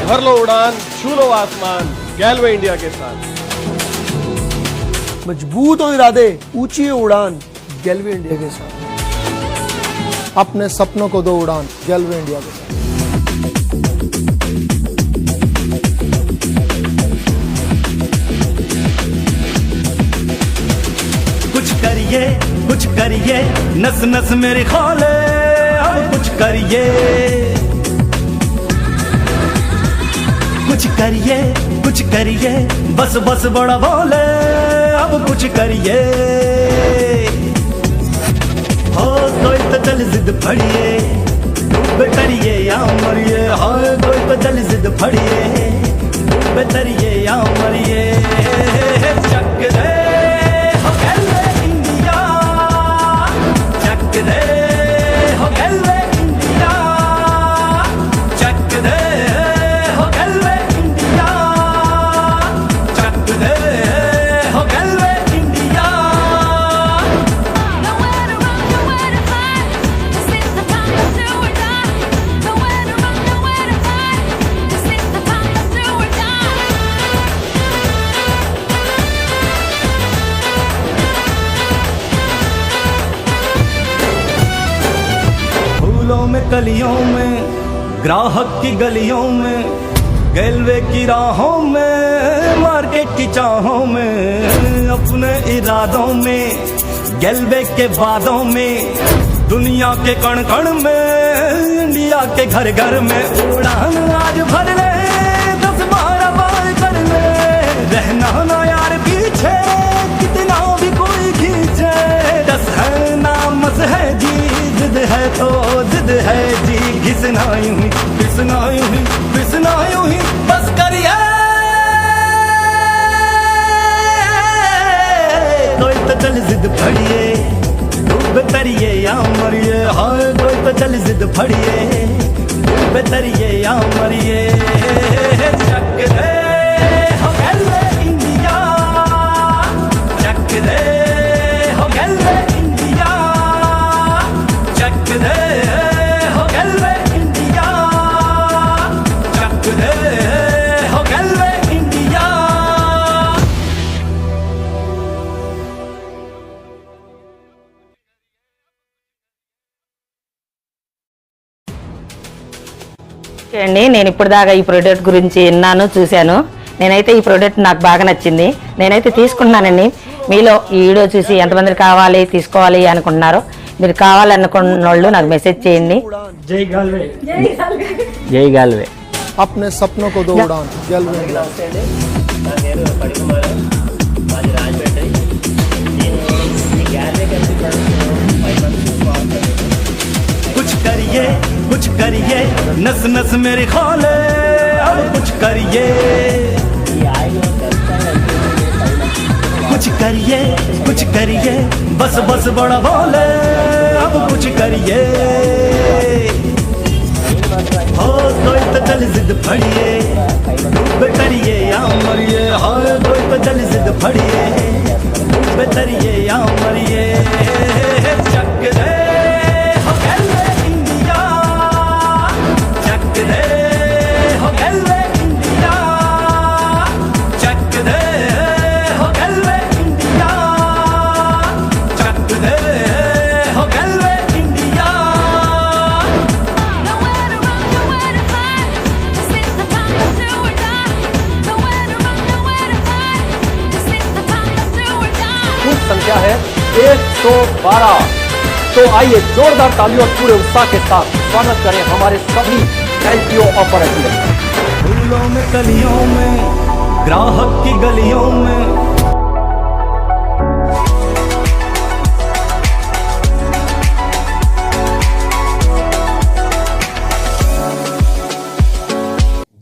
भर लो उड़ान, छू लो आसमान, गैलवे इंडिया के साथ। मजबूत हो इरादे, ऊंची उड़ान, गैलवे इंडिया के साथ। अपने सपनों को दो उड़ान, गैलवे इंडिया के साथ। कुछ करिए, नस नस मेरी खोले, अब कुछ करिए, कुछ करिए, बस बस बड़ा बोले, अब कुछ करिए। हो कोई तो चल जिद फड़िए, बेतरिए या मरिए, हो कोई तो चल जिद फड़िए, बेतरिए या मरिए। चक दे हो गैलवे इंडिया, चक दे हो गैलवे इंडिया, चक दे हो गैलवे इंडिया, चक दे हो गैलवे India. Nowhere to run, nowhere to hide. This is the time to do or die. Nowhere to run, nowhere to hide. This is the time to do or die. फूलों में कलियों में, ग्राहक की गलियों में, गैलवे की राहों में, मार्केट की चाहों में, अपने इरादों में, गैलवे के वादों में, दुनिया के कण कण में, इंडिया के घर घर में उड़ान आज भर ले, 10-12 बार कर ले, रहना ना यार पीछे, कितना भी कोई खींचे, दस है नामस है जी, जिद है तो जिद है जी, घिसना यूं ही, घिसना यूं ही, घिसना यूं ही, बस करिए। कोई तो चल जिद फड़िए, बेतरिए या मरिए, हाँ कोई तो चल जिद फड़िए, बेतरिए या मरिए। चक दे हो गैलवे इंडिया, चक दे हो गैलवे इंडिया, चक दे हो गैलवे इंडिया, चक दे हो गैलवे इंडिया। అండి నేను ఇప్పుడు దాకా ఈ ప్రోడక్ట్ గురించి విన్నాను, చూశాను. నేనైతే ఈ ప్రోడక్ట్ నాకు బాగా నచ్చింది, నేనైతే తీసుకుంటున్నానండి. మీలో ఈ వీడియో చూసి ఎంతమంది కావాలి తీసుకోవాలి అనుకుంటున్నారో, మీరు కావాలనుకున్న వాళ్ళు నాకు మెసేజ్ చేయండి. జై గాల్వే, జై గాల్వే. अपने सपनों को दो उड़ान, गैलवे इंडिया। कुछ करिए, नस नस मेरी खोले, अब कुछ करिए, कुछ करिए, बस बस बड़ा बोले, अब कुछ करिए। हो कोई तो चल जिद फड़िए, बेतरिए या मरिए, हो कोई तो चल जिद फड़िए, बेतरिए या मरिए। चक दे हो गैलवे इंडिया, चक दे हो गैलवे इंडिया, चक दे हो गैलवे इंडिया, चक दे हो गैलवे India. Nowhere to run, nowhere to hide. This is the time to do or die. Nowhere to run, nowhere to hide. This is the time to do or die. कुल संख्या है 112। तो आइए जोरदार तालियों और पूरे उत्साह के साथ स्वागत करें हमारे सभी एलपीओ ऑपरेटर। फूलों में कलियों में, ग्राहक की गलियों में,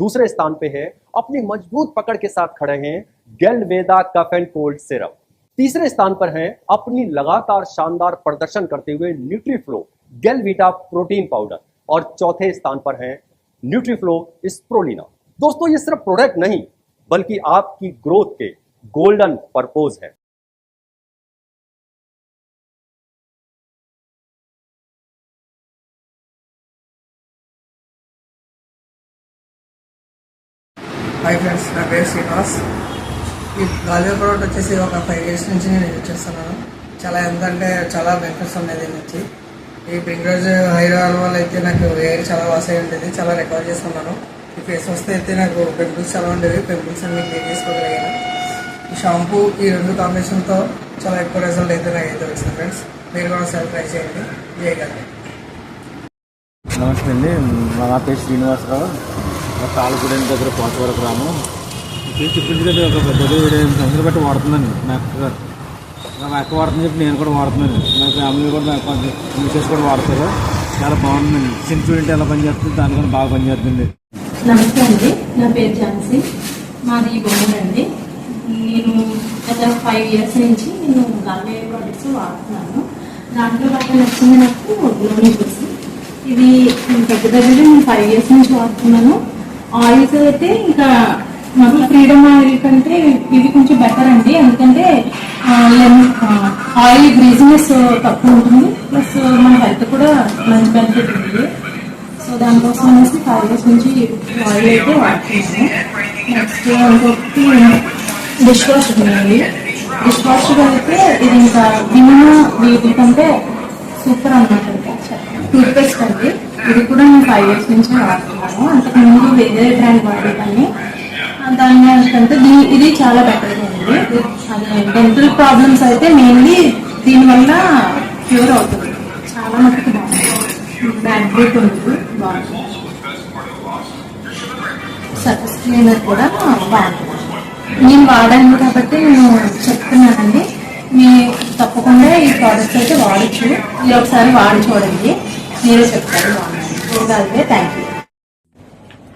दूसरे स्थान पे है, अपनी मजबूत पकड़ के साथ खड़े हैं गैलवेदा कफ एंड कोल्ड सिरप। तीसरे स्थान पर हैं अपनी लगातार शानदार प्रदर्शन करते हुए न्यूट्रीफ्लो गैलवीटा प्रोटीन पाउडर। और चौथे स्थान पर हैं न्यूट्रीफ्लो स्प्रोलिना। दोस्तों ये सिर्फ प्रोडक्ट नहीं बल्कि आपकी ग्रोथ के गोल्डन पर्पस है। హాయ్ ఫ్రెండ్స్, నా పేరు శ్రీనివాస్. ఈ గాలియో ప్రోడక్ట్ వచ్చేసి ఒక 5 years నుంచి నేను యూజ్ చేస్తున్నాను. చాలా ఎంతంటే చాలా బెనిఫిట్స్ ఉన్నాయి దీని నుంచి. ఈ ప్రింగ్రోజ్ హెయిర్ ఆయిల్ వల్ల అయితే నాకు హెయిర్ చాలా వాష్ అయి ఉండేది, చాలా రికవర్ చేసుకున్నాను. ఈ ఫేస్ వస్తే అయితే నాకు పింపుల్స్ చాలా ఉండేవి, పింపుల్స్ అన్ని క్లీన్ చేసుకోగలిగాను. ఈ షాంపూ ఈ 2 కాంబినేషన్తో చాలా ఎక్కువ రిజల్ట్ అయితే నాకు అయితే వచ్చింది ఫ్రెండ్స్. మీరు కూడా ఒకసారి ట్రై చేయండి, చేయగలరు. నమస్తే అండి, నా పేరు శ్రీనివాసరావు. తాళపూడి దగ్గర పోచవరం గ్రామం. చూపించగలిగే ఒక పెద్ద 8 సంవత్సరాలు బట్టి వాడుతున్నాను. మా అక్క వాడుతుందని చెప్పి నేను కూడా వాడుతున్నాను. మా ఫ్యామిలీ కూడా మిసెస్ కూడా వాడతారు. చాలా బాగుంటుందండి. సెన్సిటివిటీ ఎలా పనిచేస్తుంది, దానికన్నా బాగా పనిచేస్తుంది. నమస్తే అండి, నా పేరు ఝాన్సీ. మాది బొమ్మలు అండి. నేను గత 5 years నుంచి నేను గాలియో ప్రోడక్ట్స్ వాడుతున్నాను. దాంట్లో బాగా నచ్చింది నాకు గ్లోనిబుల్స్. ఇవి దగ్గర నేను 5 years నుంచి వాడుతున్నాను. ఆయిల్స్ అయితే ఇంకా మాకు ఫ్రీడమ్ ఆయిల్ కంటే ఇవి కొంచెం బెటర్ అండి. ఎందుకంటే ఆయిల్ గ్రీజినెస్ తక్కువ ఉంటుంది, ప్లస్ మన హెల్త్ కూడా మంచి బెనిఫిట్ ఉంది. సో దానికోసం అనేసి 5 years నుంచి ఆయిల్ అయితే వాడుతున్నాను. నెక్స్ట్ ఇంకొకటి డిష్ వాష్ ఉందండి. డిష్ వాష్ అయితే ఇది ఇంకా విన్న వీటి కంటే సూపర్ అన్నమాట. టూత్ పేస్ట్ అండి, ఇది కూడా నేను 5 years నుంచి వాడుతున్నాను. అంతకుముందు వేరే బ్రాండ్ వాడేదాన్ని. దానికంటే ఇది చాలా బెటర్గా ఉంది. అదే డెంటల్ ప్రాబ్లమ్స్ అయితే మెయిన్లీ దీనివల్ల క్యూర్ అవుతుంది. చాలా మటుకు బాగుంటుంది, బ్యాడ్ బ్రీత్ ఉంటుంది, బాగుంటుంది. సర్ఫేస్ క్లీనర్ కూడా బాగుంటుంది. నేను వాడాను కాబట్టి నేను చెప్తున్నానండి. మీరు తప్పకుండా ఈ ప్రోడక్ట్స్ అయితే వాడచ్చు. మీరు ఒకసారి వాడి చూడండి, మీరే చెప్తారు బాగుంటుంది. Thank you.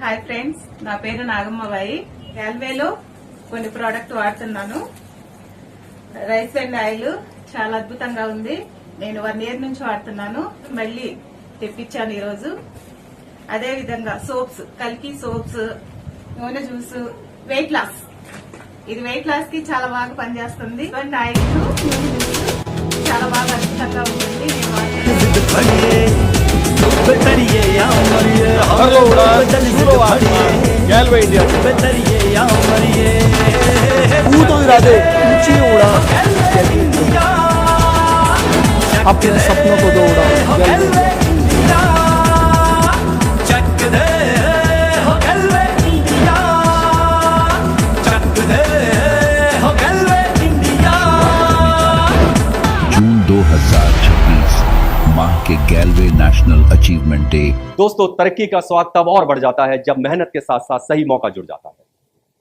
హాయ్ ఫ్రెండ్స్, నా పేరు నాగమ్మబాయి. గాల్వేలో కొన్ని ప్రోడక్ట్ వాడుతున్నాను. రైస్ అండ్ ఆయిల్ చాలా అద్భుతంగా ఉంది. నేను 1 year నుంచి వాడుతున్నాను. మళ్ళీ తెప్పించాను ఈరోజు. అదే విధంగా సోప్స్, కల్కి సోప్స్, నూనె జ్యూస్, వెయిట్ లాస్. ఇది వెయిట్ లాస్ కి చాలా బాగా పనిచేస్తుంది. ఆయిల్, నూనె జ్యూస్ చాలా బాగా అద్భుతంగా ఉంటుంది. నేను వాడుతున్నాను. इरादे ऊंची उड़ान, अपने सपनों को दो उड़ान। जून 2026 माह के गैलवे नेशनल अचीवमेंट डे। दोस्तों, तरक्की का स्वाद तब और बढ़ जाता है जब मेहनत के साथ साथ सही मौका जुड़ जाता है।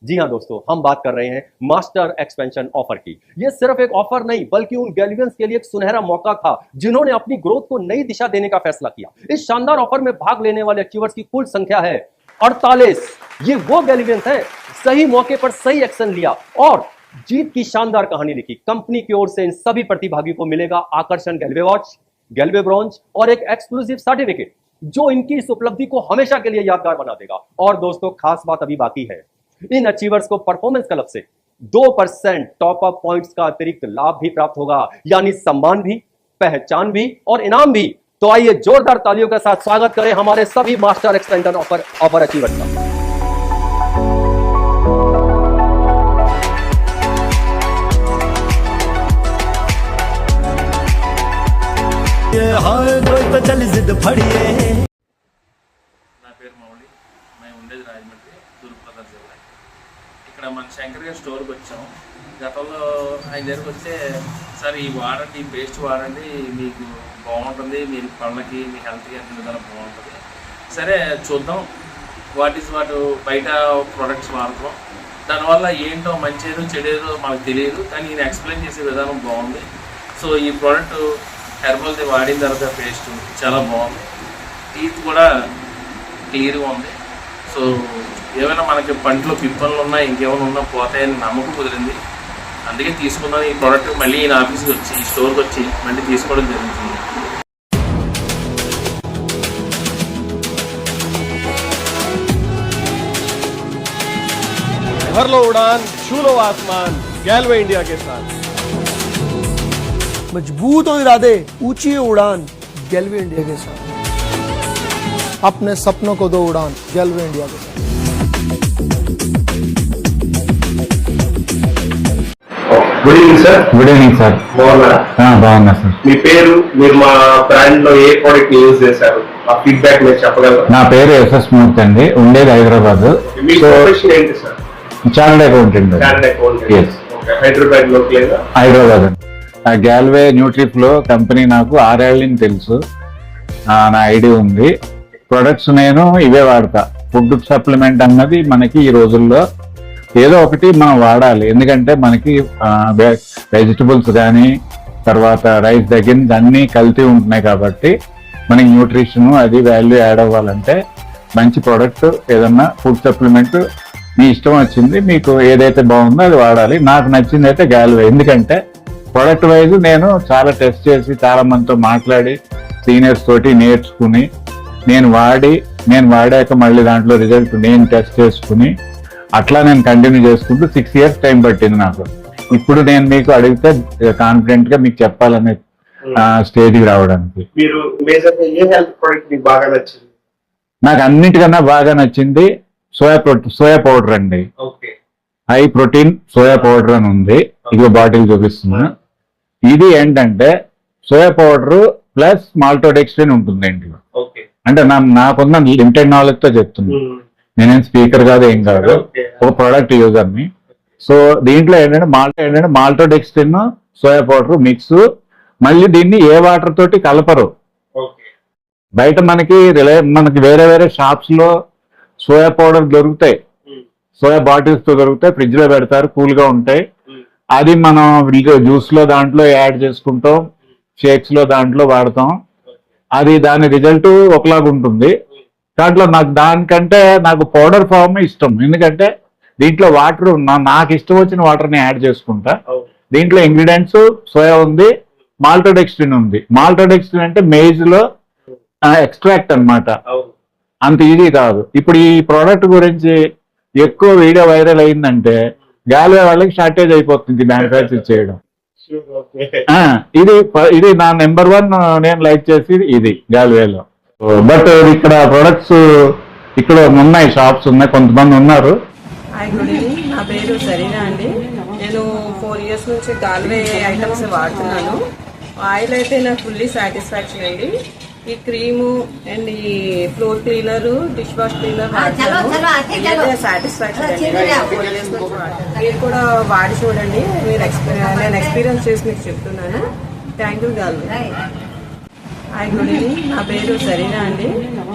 जी हां दोस्तों, हम बात कर रहे हैं मास्टर एक्सपेंशन ऑफर की। यह सिर्फ एक ऑफर नहीं बल्कि उन गैल्वियंस के लिए एक सुनहरा मौका था जिन्होंने अपनी ग्रोथ को नई दिशा देने का फैसला किया। इस शानदार ऑफर में भाग लेने वाले अचीवर्स की कुल संख्या है 48। ये वो गैल्वियंस है सही मौके पर सही एक्शन लिया और जीत की शानदार कहानी लिखी। कंपनी की ओर से इन सभी प्रतिभागियों को मिलेगा आकर्षण गैल्वे वॉच, गैल्वे ब्रॉन्ज और एक एक्सक्लूसिव सर्टिफिकेट जो इनकी इस उपलब्धि को हमेशा के लिए यादगार बना देगा। और दोस्तों, खास बात अभी बाकी है। इन अचीवर्स को परफॉर्मेंस क्लब से 2% टॉप अप पॉइंट्स का अतिरिक्त लाभ भी प्राप्त होगा, यानी सम्मान भी, पहचान भी और इनाम भी। तो आइए जोरदार तालियों के साथ स्वागत करें हमारे सभी मास्टर एक्सपेंशन ऑफर अचीवर्स का। నా పేరు మౌళి, మేము ఉండేది రాజమండ్రి, తూర్పుగోదావరి జిల్లా. ఇక్కడ మన శంకర్ గారి స్టోర్కి వచ్చాము. గతంలో ఆయన దగ్గరికి వస్తే, సార్ ఈ వాడండి, ఈ పేస్ట్ వాడండి, మీకు బాగుంటుంది, మీ పళ్ళకి మీ హెల్త్కి అన్ని విధాలు బాగుంటుంది. సరే చూద్దాం, వాట్ బయట ప్రొడక్ట్స్ వాడతాం, దానివల్ల ఏంటో మంచిదో చెడేదో మనకు తెలియదు, కానీ ఈయన ఎక్స్ప్లెయిన్ చేసే విధానం బాగుంది. సో ఈ ప్రోడక్ట్ హెర్బల్ది వాడిన తర్వాత పేస్ట్ చాలా బాగుంది, టీత్ కూడా క్లియర్గా ఉంది. సో ఏమైనా మనకి పంటలో పిప్పలు ఉన్నా ఇంకేమైనా ఉన్నా పోతాయని నమ్మకం కుదిరింది. అందుకే తీసుకున్నాను ఈ ప్రోడక్ట్. మళ్ళీ ఈయన ఆఫీస్కి వచ్చి, ఈ స్టోర్కి వచ్చి మళ్ళీ తీసుకోవడం జరుగుతుంది. भर लो उड़ान, छू लो आसमान, गैल्वे इंडिया के साथ। मजबूत हो इरादे, ऊंची उड़ान, गैल्वे इंडिया के साथ। अपने सपनों को दो उड़ान, गैल्वे इंडिया के साथ। Good evening sir. Good evening sir. బాగున్నారా? బాగున్నా సార్. మీ పేరు, మీరు మా బ్రాండ్ లో ఏ ప్రోడక్ట్ యూజ్ చేశారు, ఆ ఫీడ్బ్యాక్ మీరు చెప్పగలరా? నా పేరు ఎస్ఎస్ మూర్తి అండి, ఉండేది హైదరాబాద్. మీ ప్రొఫెషన్ ఏంటి sir? Chartered accountant. Chartered accountant. Hyderabad లో లేదా? హైదరాబాద్. గ్యాల్వే న్యూట్రిఫ్లో కంపెనీ నాకు 6 ఏళ్ళ నుంచి తెలుసు. నా ఐడి ఉంది. ప్రొడక్ట్స్ నేను ఇవే వాడతా. ఫుడ్ సప్లిమెంట్ అన్నది మనకి ఈ రోజుల్లో ఏదో ఒకటి మనం వాడాలి. ఎందుకంటే మనకి వెజిటబుల్స్ కానీ తర్వాత రైస్ దగ్గర నుంచి అన్నీ కల్తీ ఉంటున్నాయి కాబట్టి మనకి న్యూట్రిషన్ అది వాల్యూ యాడ్ అవ్వాలంటే మంచి ప్రోడక్ట్ ఏదన్నా ఫుడ్ సప్లిమెంట్ మీ ఇష్టం వచ్చింది, మీకు ఏదైతే బాగుందో అది వాడాలి. నాకు నచ్చింది అయితే గ్యాల్వే. ఎందుకంటే ప్రోడక్ట్ వైజ్ నేను చాలా టెస్ట్ చేసి చాలా మందితో మాట్లాడి సీనియర్స్ తోటి నేర్చుకుని నేను వాడాక మళ్ళీ దాంట్లో రిజల్ట్ నేను టెస్ట్ చేసుకుని అట్లా నేను కంటిన్యూ చేసుకుంటూ 6 years టైం పట్టింది నాకు. ఇప్పుడు నేను మీకు అడిగితే కాన్ఫిడెంట్ గా మీకు చెప్పాలనే స్టేజ్కి రావడానికి. మీరు మేజర్గా ఏ హెల్త్ ప్రోడక్ట్ మీకు బాగా నచ్చింది? నాకు అన్నిటికన్నా బాగా నచ్చింది సోయా పౌడర్ అండి. హై ప్రోటీన్ సోయా పౌడర్ అని ఉంది, ఇదిగో బాటిల్ చూపిస్తున్నా. ఇది ఏంటంటే సోయా పౌడర్ ప్లస్ మాల్టోడెక్స్ట్రిన్ ఉంటుంది ఇంట్లో. అంటే నాకున్న లిమిటెడ్ నాలెడ్జ్ తో చెప్తున్నా, నేనేం స్పీకర్ కాదు ఏం కాదు, ఒక ప్రోడక్ట్ యూజర్ ని. సో దీంట్లో ఏంటంటే మాల్టోడెక్స్ట్రిన్ సోయా పౌడర్ మిక్స్. మళ్ళీ దీన్ని ఏ వాటర్ తోటి కలపరు. బయట మనకి వేరే వేరే షాప్స్ లో సోయా పౌడర్ దొరుకుతాయి, సోయా బాటిల్స్ తో దొరుకుతాయి, ఫ్రిడ్జ్ లో పెడతారు, కూల్ గా ఉంటాయి. అది మనం జ్యూస్ లో దాంట్లో యాడ్ చేసుకుంటాం, షేక్స్ లో దాంట్లో వాడతాం. అది దాని రిజల్ట్ ఒకలాగా ఉంటుంది. దాంట్లో దానికంటే నాకు పౌడర్ ఫామ్ ఇష్టం. ఎందుకంటే దీంట్లో వాటర్ నాకు ఇష్టం వచ్చిన వాటర్ని యాడ్ చేసుకుంటా. దీంట్లో ఇంగ్రీడియంట్స్ సోయా ఉంది, మాల్టోడెక్స్ట్రిన్ ఉంది. మాల్టోడెక్స్ట్రిన్ అంటే మేజ్ లో ఎక్స్ట్రాక్ట్ అన్నమాట, అంత ఈజీ కాదు. ఇప్పుడు ఈ ప్రోడక్ట్ గురించి ఎక్కువ వీడియో వైరల్ అయిందంటే గ్యాల్వే వాళ్ళకి షార్టేజ్ అయిపోతుంది మ్యానుఫ్యాక్చర్ చేయడం. ఇది నా నెంబర్ 1 నేను లైక్ చేసి ఇది గ్యాల్వేలో. బట్ ఇక్కడ ప్రొడక్ట్స్ ఇక్కడ ఉన్నాయి, షాప్స్ ఉన్నాయి, కొంతమంది ఉన్నారు. Hi, good evening. నా పేరు సరీనా అండి. నేను 4 years నుంచి గాల్వే ఐటమ్స్ వాడుతున్నాను. ఆయిల్ అయితే నాకు ఫుల్లీ సాటిస్ఫాక్షన్ అండి. ఈ క్రీము అండ్ ఈ floor cleaner, dish wash cleaner వాడుతున్నాను. సాటిస్ఫాక్షన్ అండి. 4 years నుంచి వాడుతున్నాను. మీరు కూడా వాడి చూడండి. నేను ఎక్స్పీరియన్స్ చేసి మీకు చెప్తున్నాను. Thank you గాల్వే. Hi, good evening. నా పేరు సరీనా అండి.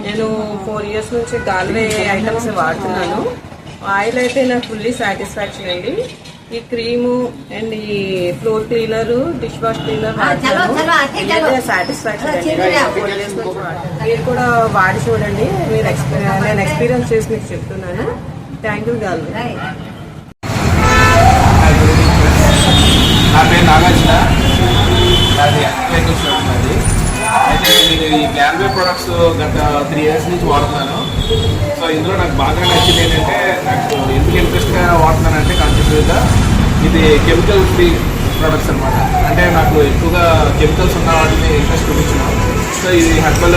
నేను 4 years నుంచి గాల్వే ఐటమ్స్ వాడుతున్నాను. ఆయిల్ అయితే నాకు ఫుల్లీ సాటిస్ఫాక్షన్ అండి. ఈ క్రీము అండ్ ఈ floor cleaner, dish wash cleaner వాడుతున్నాను. సాటిస్ఫాక్షన్ అండి. 4 years నుంచి వాడుతున్నాను. మీరు కూడా వాడి చూడండి. నేను ఎక్స్పీరియన్స్ చేసి మీకు చెప్తున్నాను. Thank you గాల్వే. నా పేరు నాగార్జున, నాది వెహికల్ షోరూమ్ అది. అయితే నేను ఈ గ్యాల్వే ప్రొడక్ట్స్ గత 3 years నుంచి వాడుతున్నాను. సో ఇందులో నాకు బాగా నచ్చింది ఏంటంటే, నాకు ఎందుకు ఇంట్రెస్ట్గా వాడుతున్నానంటే కాన్సెప్ట్గా ఇది కెమికల్ ఫ్రీ ప్రొడక్ట్స్ అనమాట. అంటే నాకు ఎక్కువగా కెమికల్స్ ఉన్న వాటిని ఇంట్రెస్ట్ చూపించాను. సో ఇది హెర్బల్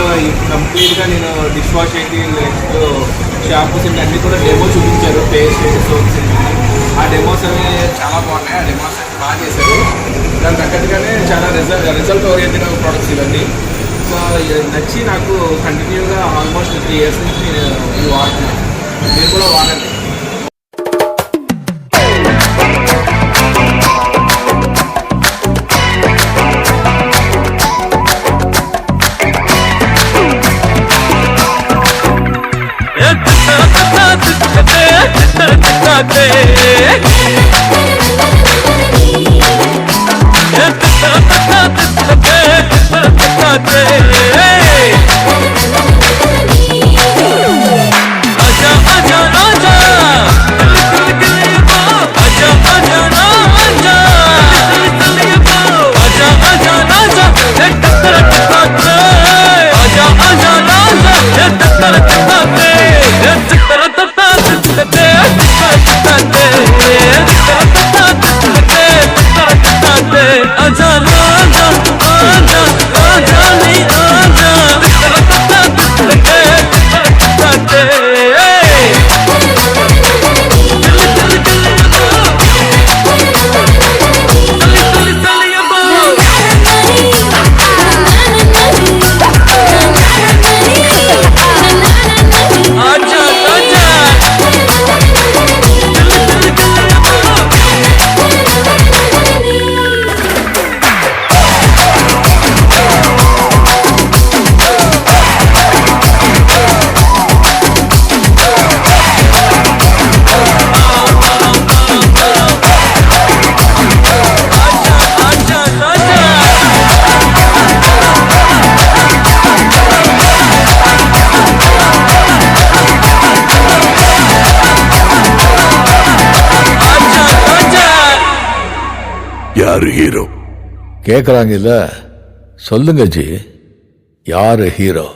కంప్లీట్గా నేను డిష్ వాష్ ఏంటి, నెక్స్ట్ షాంపూస్ ఏంటి అన్నీ కూడా డెమో చూపించారు, పేస్ట్ సోప్స్ ఏంటి. ఆ డెమోస్ అవి చాలా బాగున్నాయి. ఆ డెమోస్ అయితే బాగా చేశారు. దానికి తగ్గట్టుగానే చాలా రిజల్ట్ ఓరియంటెడ్ ప్రొడక్ట్స్ ఇవన్నీ. సో నచ్చి నాకు కంటిన్యూగా ఆల్మోస్ట్ 3 years నుంచి నేను ఇది వాడుతున్నాను. మీరు కూడా వాడండి. आजा யாரு ஹீரோ கேக்குறாங்கல்ல, சொல்லுங்க ஜி, யாரு ஹீரோ?